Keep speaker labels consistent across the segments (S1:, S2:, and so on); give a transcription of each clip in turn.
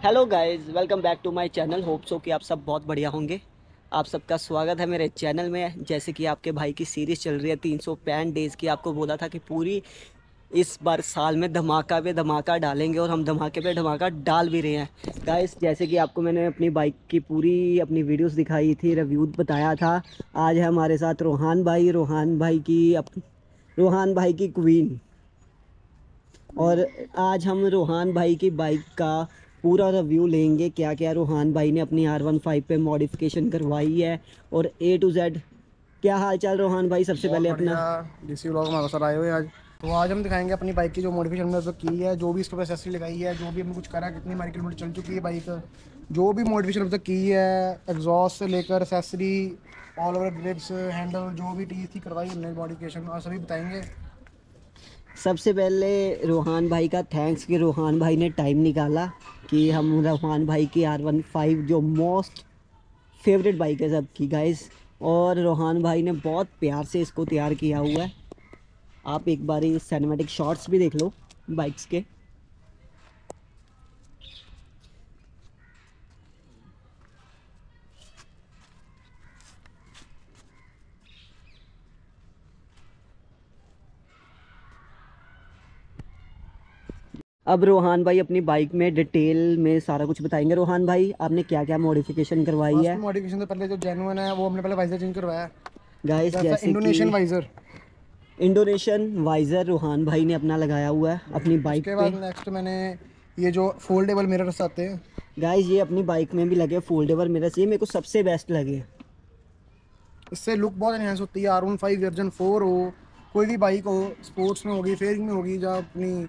S1: Hello guys, welcome back to my channel. Hope so कि आप सब बहुत बढ़िया होंगे। आप सबका स्वागत है मेरे चैनल में। जैसे कि आपके भाई की सीरीज़ चल रही है 365 डेज़ की, आपको बोला था कि पूरी इस बार साल में धमाका पे धमाका डालेंगे और हम धमाके पे धमाका डाल भी रहे हैं गाइस। जैसे कि आपको मैंने अपनी बाइक की पूरी अपनी वीडियोस दिखाई थी, रिव्यू बताया था। आज है हमारे साथ रोहान भाई की क्वीन। और आज हम रोहान भाई की बाइक का पूरा रिव्यू लेंगे, क्या क्या रोहान भाई ने अपनी R15 पे मॉडिफिकेशन करवाई है और A to Z। क्या हाल चाल रोहान भाई? सबसे
S2: बहुत
S1: पहले अपना
S2: बढ़िया डीसी व्लॉग हमारे साथ आए हुए हैं आज। तो आज हम दिखाएंगे अपनी बाइक की जो मॉडिफिकेशन हमने अब तक की है, जो भी इसके ऊपर एक्सेसरी लगाई है, जो भी हमने कुछ करा है, कितनी हमारी किलोमीटर चल चुकी है बाइक, जो भी मॉडिफिकेशन अब तक की है, एग्जॉस्ट से लेकर accessory, all over grips, handle, जो भी टी थी करवाई हमने मॉडिफिकेशन, और सभी बताएंगे।
S1: सबसे पहले रोहान भाई का थैंक्स कि रोहान भाई ने टाइम निकाला कि हम रोहान भाई की R15 जो मोस्ट फेवरेट बाइक है सबकी गाइस, और रोहान भाई ने बहुत प्यार से इसको तैयार किया हुआ है। आप एक बारी सिनेमैटिक शॉट्स भी देख लो बाइक्स के। अब रोहान भाई अपनी बाइक में डिटेल में सारा कुछ बताएंगे। रोहान भाई, आपने क्या क्या मॉडिफिकेशन करवाई
S2: फर्स्ट
S1: है
S2: मॉडिफिकेशन से पहले जो जेन्युइन है वो हमने पहले वाइजर चेंज करवाया है।
S1: गाइस?
S2: जैसा
S1: जैसे कि
S2: Indonesian visor,
S1: Indonesian visor Rohan भाई ने अपना लगाया हुआ है अपनी बाइक
S2: उसके
S1: पे।
S2: बाद नेक्स्ट मैंने ये जो फोल्डेबल मिरर्स आते हैं,
S1: गाइस ये अपनी बाइक में भी लगे फोल्डेबल मिरर्स, ये मेरे को सबसे बेस्ट लगे।
S2: इससे लुक बहुत एनहेंस होती है। R15 वर्जन 4 हो, कोई भी बाइक हो, स्पोर्ट्स में होगी, फेयरिंग में होगी, या अपनी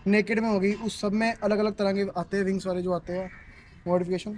S2: नेकेड में होगी, उस सब में अलग अलग तरह के आते हैं विंग्स वाले जो आते हैं मॉडिफिकेशन।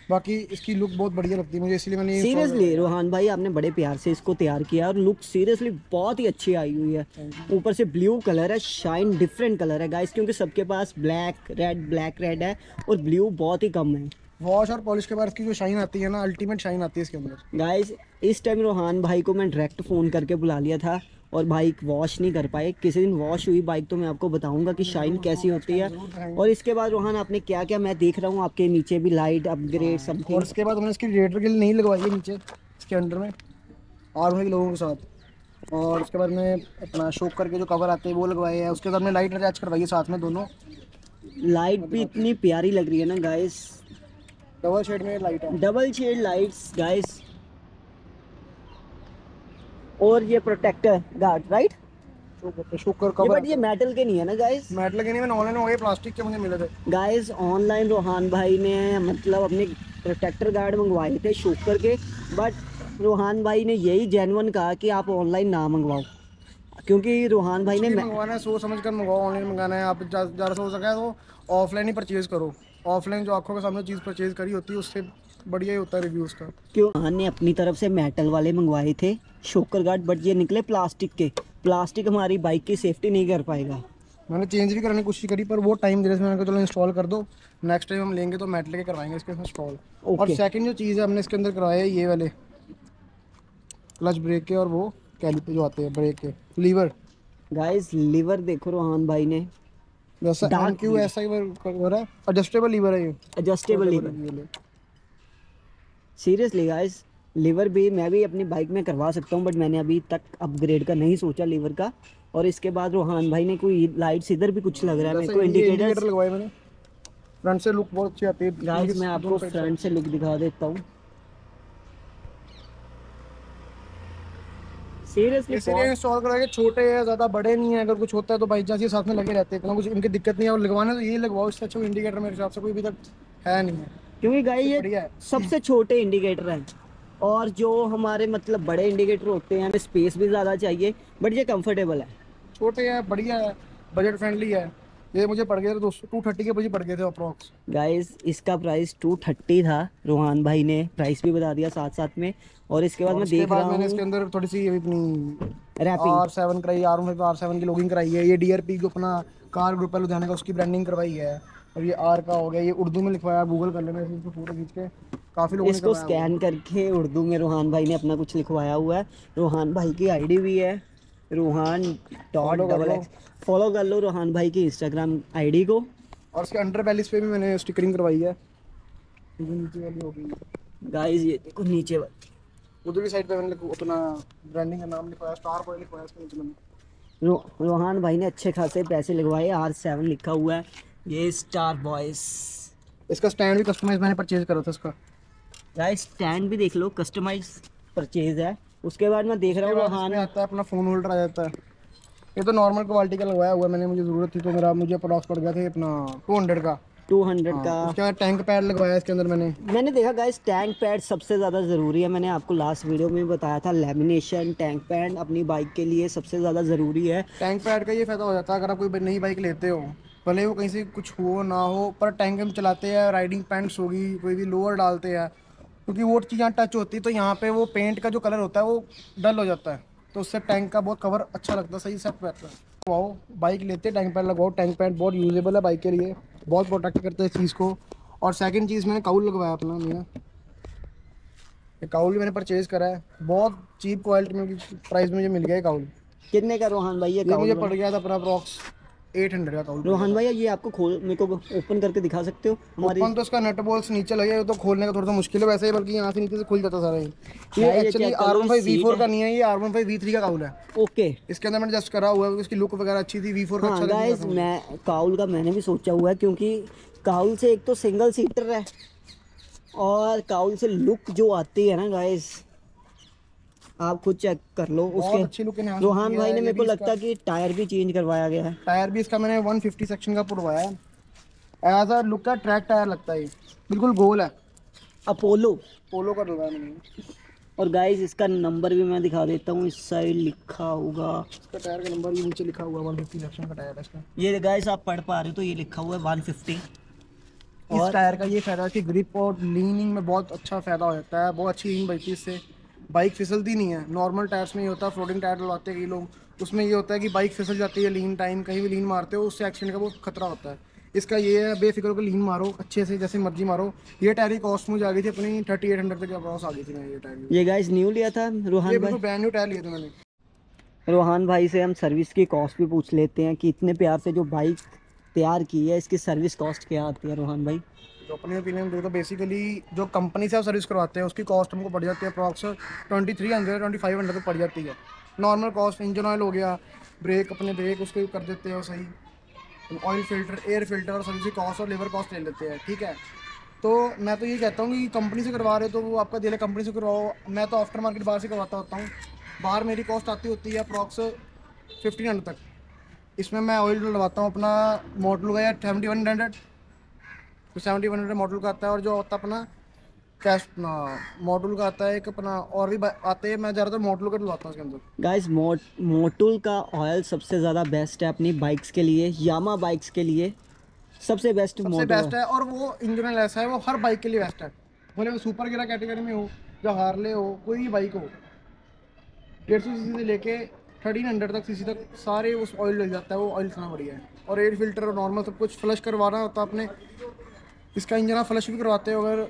S2: बाकी इसकी लुक बहुत बढ़िया लगती है मुझे, इसलिए मैंने ये इंस्टॉल
S1: सीरियसली
S2: करवाया।
S1: रोहान भाई, आपने बड़े प्यार से इसको तैयार किया और लुक सीरियसली बहुत ही अच्छी आई हुई है। ऊपर से ब्लू कलर है, शाइन डिफरेंट कलर है गाइस, क्योंकि सबके पास ब्लैक रेड है और ब्लू बहुत ही कम है।
S2: वॉश और पॉलिश के बाद इसकी जो शाइन आती है ना, अल्टीमेट शाइन आती है इसके अंदर।
S1: गाइस इस टाइम रोहान भाई को मैं डायरेक्ट फ़ोन करके बुला लिया था और बाइक वॉश नहीं कर पाए। किसी दिन वॉश हुई बाइक तो मैं आपको बताऊंगा कि शाइन
S2: जरूर
S1: कैसी
S2: जरूर नेक्स्ट
S1: होती
S2: टाइम
S1: है।
S2: जरूर दिखाएंगे।
S1: और इसके बाद रोहान आपने क्या क्या, मैं देख रहा हूँ आपके नीचे भी लाइट अपग्रेड
S2: और
S1: समथिंग।
S2: इसके बाद हमने इसकी रेडिएटर के लिए नहीं लगवाई है नीचे इसके अंडर में, R1 के लोगों के साथ। और उसके बाद में अपना शोक करके जो कवर आते हैं वो लगवाए हैं। उसके बाद में लाइट अटैच करवाई है साथ में दोनों,
S1: लाइट भी इतनी प्यारी लग रही है ना गाइस,
S2: डबल शेड में लाइट है।
S1: Double shade lights guys. और ये प्रोटेक्टर गार्ड राइट,
S2: शोकर
S1: ये
S2: कवर
S1: बट ये
S2: आते हैं।
S1: मेटल के नहीं है ना गाइस?
S2: मेटल के नहीं, मैंने ऑनलाइन हो गए, प्लास्टिक के मुझे मिले थे।
S1: गाइस ऑनलाइन रोहान भाई ने मतलब अपने प्रोटेक्टर गार्ड मंगवाए थे शोकर के, बट रोहान भाई ने यही जेन्युइन कहा कि आप ऑनलाइन ना मंगवाओ, क्योंकि रोहान भाई
S2: कुछ
S1: ने
S2: भी मंगवाना है सोच समझ कर मंगवाओ। ऑनलाइन मंगाना है आप ज़्यादा से हो सका है तो ऑफलाइन ही परचेज करो। ऑफलाइन जो आंखों के सामने चीज़ परचेज करी होती है उससे बढ़िया ही होता है रिव्यू उसका।
S1: क्यों रोहान ने अपनी तरफ से मेटल वाले मंगवाए थे शोकर गार्ड, बट ये निकले प्लास्टिक के। प्लास्टिक हमारी बाइक की सेफ्टी नहीं कर पाएगा।
S2: मैंने चेंज भी करने की कोशिश करी पर वो टाइम दे रहे थे, मैंने कहा चलो इंस्टॉल कर दो, नेक्स्ट टाइम हम लेंगे तो मेटल के करवाएंगे इसके इंस्टॉल। और
S1: ओके
S2: सेकंड जो चीज़ है हमने इसके अंदर करवाया है ये वाले क्लच ब्रेक के, और वो कैलिपर जो आते हैं ब्रेक के लीवर,
S1: गाइस लीवर देखो रोहान भाई ने,
S2: जैसा एम
S1: डार्क
S2: क्यू ऐसा ही लीवर है, एडजस्टेबल लीवर है ये।
S1: Adjustable lever.
S2: ये
S1: सीरियसली गाइस, लीवर भी मैं भी अपनी बाइक में करवा सकता हूँ, बट मैंने अभी तक अपग्रेड का नहीं सोचा लीवर का। और इसके बाद रोहान भाई ने कोई लाइट्स इधर भी कुछ लग रहा है मेरे
S2: जैसा
S1: को,
S2: ये इंडिकेटर
S1: इंडिकेटर्स।
S2: लगवाए मैंने, फ्रंट से लुक बहुत अच्छी आती है
S1: गाइस मैं
S2: दोनों
S1: आपको
S2: साइड से।
S1: फ्रंट से लुक दिखा देता हूँ। सीरियसली
S2: ये सीरियल इंस्टॉल करवाए, छोटे हैं ज़्यादा बड़े नहीं है, अगर कुछ होता है तो बाई चांस ये साथ में लगे रहते हैं, कुछ इनकी दिक्कत नहीं है। और लगवाना तो यही लगवाओ, इससे अच्छा इंडिकेटर मेरे हिसाब से कोई भी तक है नहीं है,
S1: क्योंकि गाइस
S2: इससे
S1: ये
S2: बढ़िया है।
S1: सबसे छोटे इंडिकेटर हैं, और जो हमारे मतलब बड़े इंडिकेटर होते हैं हमें स्पेस भी ज़्यादा चाहिए, बट ये कंफर्टेबल है।
S2: छोटे हैं, बढ़िया है, बजट फ्रेंडली है। ये मुझे पड़ गए थे 230 के मुझे पड़ गए थे अप्रॉक्स।
S1: गाइस इसका प्राइस 230 था, रोहान भाई ने प्राइस भी बता दिया साथ साथ में। और इसके बाद
S2: और
S1: मैं
S2: उसके
S1: देख
S2: बाद
S1: रहा
S2: मैंने
S1: हूँ
S2: इसके अंदर थोड़ी सी अपनी
S1: रैपिंग।
S2: R7 कराई, R7 की लोगिंग कराई है। ये DRP जो अपना कार ग्रुप है लुधियाना का, उसकी ब्रांडिंग करवाई है। और ये R का हो गया, ये उर्दू में लिखवाया, गूगल कर लेना इसको फोटो खींच के, काफ़ी लोगों ने
S1: इसको
S2: करवाया हुआ है।
S1: स्कैन करके उर्दू में रोहान भाई ने अपना कुछ लिखवाया हुआ है। रोहान भाई की आईडी भी है, रोहान डॉट
S2: फॉलो कर
S1: डबल
S2: लो।
S1: एक्स। फॉलो कर लो रोहान भाई की इंस्टाग्राम आईडी को।
S2: और इसके अंडर बैलिस पे भी मैंने स्टिकरिंग करवाई है, जो नीचे वाली हो गई।
S1: गाइस ये देखो नीचे
S2: उधर की साइड पे मैंने अपना ब्रांडिंग का नाम लिखवाया, स्टार बॉय लिखवाया इसके नीचे मैंने।
S1: रोहान भाई ने अच्छे खासे पैसे लगवाए, R7 लिखा हुआ है, ये स्टार बॉयज।
S2: इसका स्टैंड भी कस्टमाइज मैंने परचेज करा था इसका।
S1: गाइस स्टैंड भी देख लो, कस्टमाइज परचेज है। उसके बाद मैं देख रहा हूँ रोहान
S2: इसमें आता है अपना फ़ोन होल्डर आ जाता है। ये तो नॉर्मल क्वालिटी का लगवाया हुआ है मैंने, मुझे ज़रूरत थी तो मुझे अप्रॉक्स पड़ गया था अपना 200 का।
S1: 200
S2: हाँ,
S1: का।
S2: उसके बाद टैंक पैड लगवाया इसके अंदर
S1: मैंने देखा गाइस टैंक पैड सबसे ज़्यादा ज़रूरी है। मैंने आपको लास्ट वीडियो में बताया था, लेमिनेशन टैंक पैड अपनी बाइक के लिए सबसे ज़्यादा ज़रूरी है।
S2: टैंक पैड का ये फ़ायदा हो जाता है, अगर आप कोई नई बाइक लेते हो, भले वो कहीं से कुछ हो ना हो, पर टैंक हम चलाते हैं, राइडिंग पैंट्स होगी, कोई भी लोअर डालते हैं, क्योंकि वो चीज़ यहाँ टच होती है तो यहाँ पे वो पेंट का जो कलर होता है वो डल हो जाता है, तो उससे टैंक का बहुत कवर अच्छा लगता है, सही सेट रहता है। लगवाओ बाइक लेते टैंक पैड लगवाओ, टैंक पैड बहुत यूजेबल है बाइक के लिए, बहुत प्रोटेक्ट करता है इस चीज़ को। और सेकंड चीज़ मैंने काउल लगवाया अपना नया, ये काउल भी मैंने परचेज़ करा है, बहुत चीप क्वालिटी में प्राइस में मुझे मिल गया है काउल।
S1: कितने का रोहान भाई ये
S2: ये मुझे
S1: काउल
S2: पड़ गया था अपना अप्रॉक्स 800 का काउल।
S1: रोहान भाई ये आपको खोल, मेरे को ओपन करके दिखा सकते हो हमारी?
S2: ओपन तो इसका नट बोल्ट नीचे लगे हैं, तो खोलने का थोड़ा सा मुश्किल है वैसे ही, बल्कि यहाँ से नीचे से खुल जाता सारा ही। ये एक्चुअली R15 V4 का नहीं है, ये R15 V3 का काउल है।
S1: ओके,
S2: इसके अंदर मैंने जस्ट करा हुआ है, इसकी लुक वगैरह अच्छी थी, V4 का
S1: हाँ
S2: अच्छा लग रहा
S1: गाइस
S2: था।
S1: मैं काउल का मैंने भी सोचा हुआ है, क्योंकि काउल से एक तो सिंगल सीटर है, और काउल से लुक जो आती है ना गाइस, आप खुद चेक कर लो
S2: बहुत अच्छी
S1: उसके।
S2: लुक है।
S1: रोहान भाई ने मेरे को लगता है कि टायर भी चेंज करवाया गया है।
S2: टायर भी इसका मैंने 150 सेक्शन का पुरवाया है, एज अ लुक का ट्रैक टायर लगता है, बिल्कुल गोल है,
S1: अपोलो।
S2: पोलो का डलवाया मैंने।
S1: और गाइस इसका नंबर भी मैं दिखा देता हूँ, इस साइड लिखा होगा,
S2: इसका टायर का नंबर भी नीचे लिखा हुआ है, 150 सेक्शन का टायर है इसका।
S1: ये गाइस आप पढ़ पा रहे हो तो ये लिखा हुआ है 150।
S2: इस टायर का ये फायदा है कि ग्रिप और लीनिंग में बहुत अच्छा फायदा हो जाता है, बहुत अच्छी लीनिंग बनती है इससे, बाइक फिसलती नहीं है। नॉर्मल टायर्स में ये होता है, फ्लोटिंग टायर डलवाते हैं कई लोग, उसमें ये होता है कि बाइक फिसल जाती है लीन टाइम, कहीं भी लीन मारते हो उससे एक्सीडेंट का बहुत खतरा होता है। इसका ये है बेफिक्र होकर लीन मारो अच्छे से, जैसे मर्जी मारो। ये टायर की कॉस्ट मुझे आ गई थी अपनी 3800 तक अप्रॉक्स आ गई थी। मैं ये टायर
S1: ये गाइस न्यू लिया था रोहान भाई।
S2: बिल्कुल ब्रांड न्यू टायर लिए थे मैंने।
S1: रोहान भाई से हम सर्विस की कॉस्ट भी पूछ लेते हैं कि इतने प्यार से जो बाइक तैयार की है, इसकी सर्विस कॉस्ट क्या आती है रोहान भाई?
S2: तो अपने ओपिनियन दो तो बेसिकली जो कंपनी से आप सर्विस करवाते हैं उसकी कॉस्ट हमको पड़ जाती है अप्रॉक्स 2300 2500 तक पड़ जाती है। नॉर्मल कॉस्ट इंजन ऑयल हो गया, ब्रेक अपने ब्रेक उसको कर देते हो सही, ऑयल फिल्टर, एयर फिल्टर और सर्विस कॉस्ट और लेबर कॉस्ट ले लेते हैं, ठीक है। तो मैं तो ये कहता हूँ कि कंपनी से करवा रहे हो तो वो आपका दिल है कंपनी से करवाओ। मैं तो आफ्टर मार्केट बाहर से करवाता होता हूँ, बाहर मेरी कॉस्ट आती होती है अप्रॉक्स 1500 तक। इसमें मैं ऑयल डलवाता हूँ अपना मॉडल का या 7100, तो 7100 मॉडल का आता है, और जो होता है अपना कैश अपना मॉडल का आता है एक अपना, और भी आते हैं, मैं ज़्यादातर मॉडल का डलवाता हूँ उसके अंदर।
S1: गाइस मोटुल का ऑयल सबसे ज़्यादा बेस्ट है अपनी बाइक्स के लिए, यामा बाइक्स के लिए सबसे बेस्ट
S2: सबसे बेस्ट है, और वो इंजन ऐसा है वो हर बाइक के लिए बेस्ट है, भले वो सुपर गियर कैटेगरी में हो या हार्ले हो, कोई भी बाइक हो, 150 सीसी से लेके 1300 तक सीसी तक सारे उस ऑयल डल जाता है, वो ऑयल इतना बढ़िया है। और एयर फिल्टर और नॉर्मल सब कुछ फ्लश करवाना होता है आपने, इसका इंजन आप फ्लश भी करवाते हो, अगर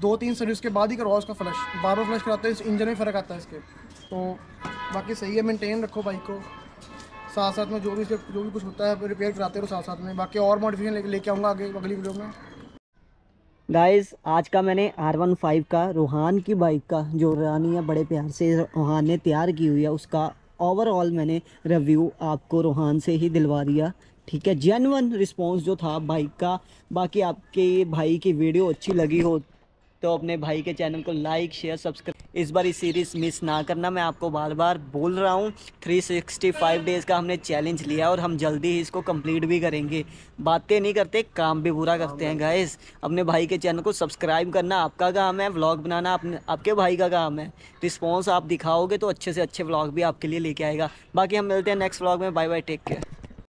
S2: 2-3 सर्विस के बाद ही करवाओ इसका फ्लश, बार बार फ्लश कराते हैं इस इंजन में फ़र्क आता है इसके। तो बाकी सही है, मेंटेन रखो बाइक को, साथ साथ में जो भी कुछ होता है रिपेयर कराते रहो साथ साथ में। बाकी और मॉडिफिकेशन लेके आऊँगा आगे अगली वीडियो में।
S1: गाइस आज का मैंने R15 का रोहान की बाइक का जो रानी है बड़े प्यार से रोहान ने तैयार की हुई है, उसका ओवरऑल मैंने रिव्यू आपको रोहान से ही दिलवा दिया, ठीक है। जेन्युइन रिस्पांस जो था बाइक का। बाकी आपके भाई की वीडियो अच्छी लगी हो तो अपने भाई के चैनल को लाइक शेयर सब्सक्राइब इस बार इस सीरीज़ मिस ना करना, मैं आपको बार बार बोल रहा हूँ। 365 डेज़ का हमने चैलेंज लिया और हम जल्दी ही इसको कंप्लीट भी करेंगे। बातें नहीं करते, काम भी पूरा करते हैं गाइस। अपने भाई के चैनल को सब्सक्राइब करना आपका काम है, व्लॉग बनाना आपके भाई का काम है। रिस्पॉन्स आप दिखाओगे तो अच्छे से अच्छे व्लॉग भी आपके लिए लेके आएगा। बाकी हम मिलते हैं नेक्स्ट व्लॉग में, बाय बाय, टेक केयर।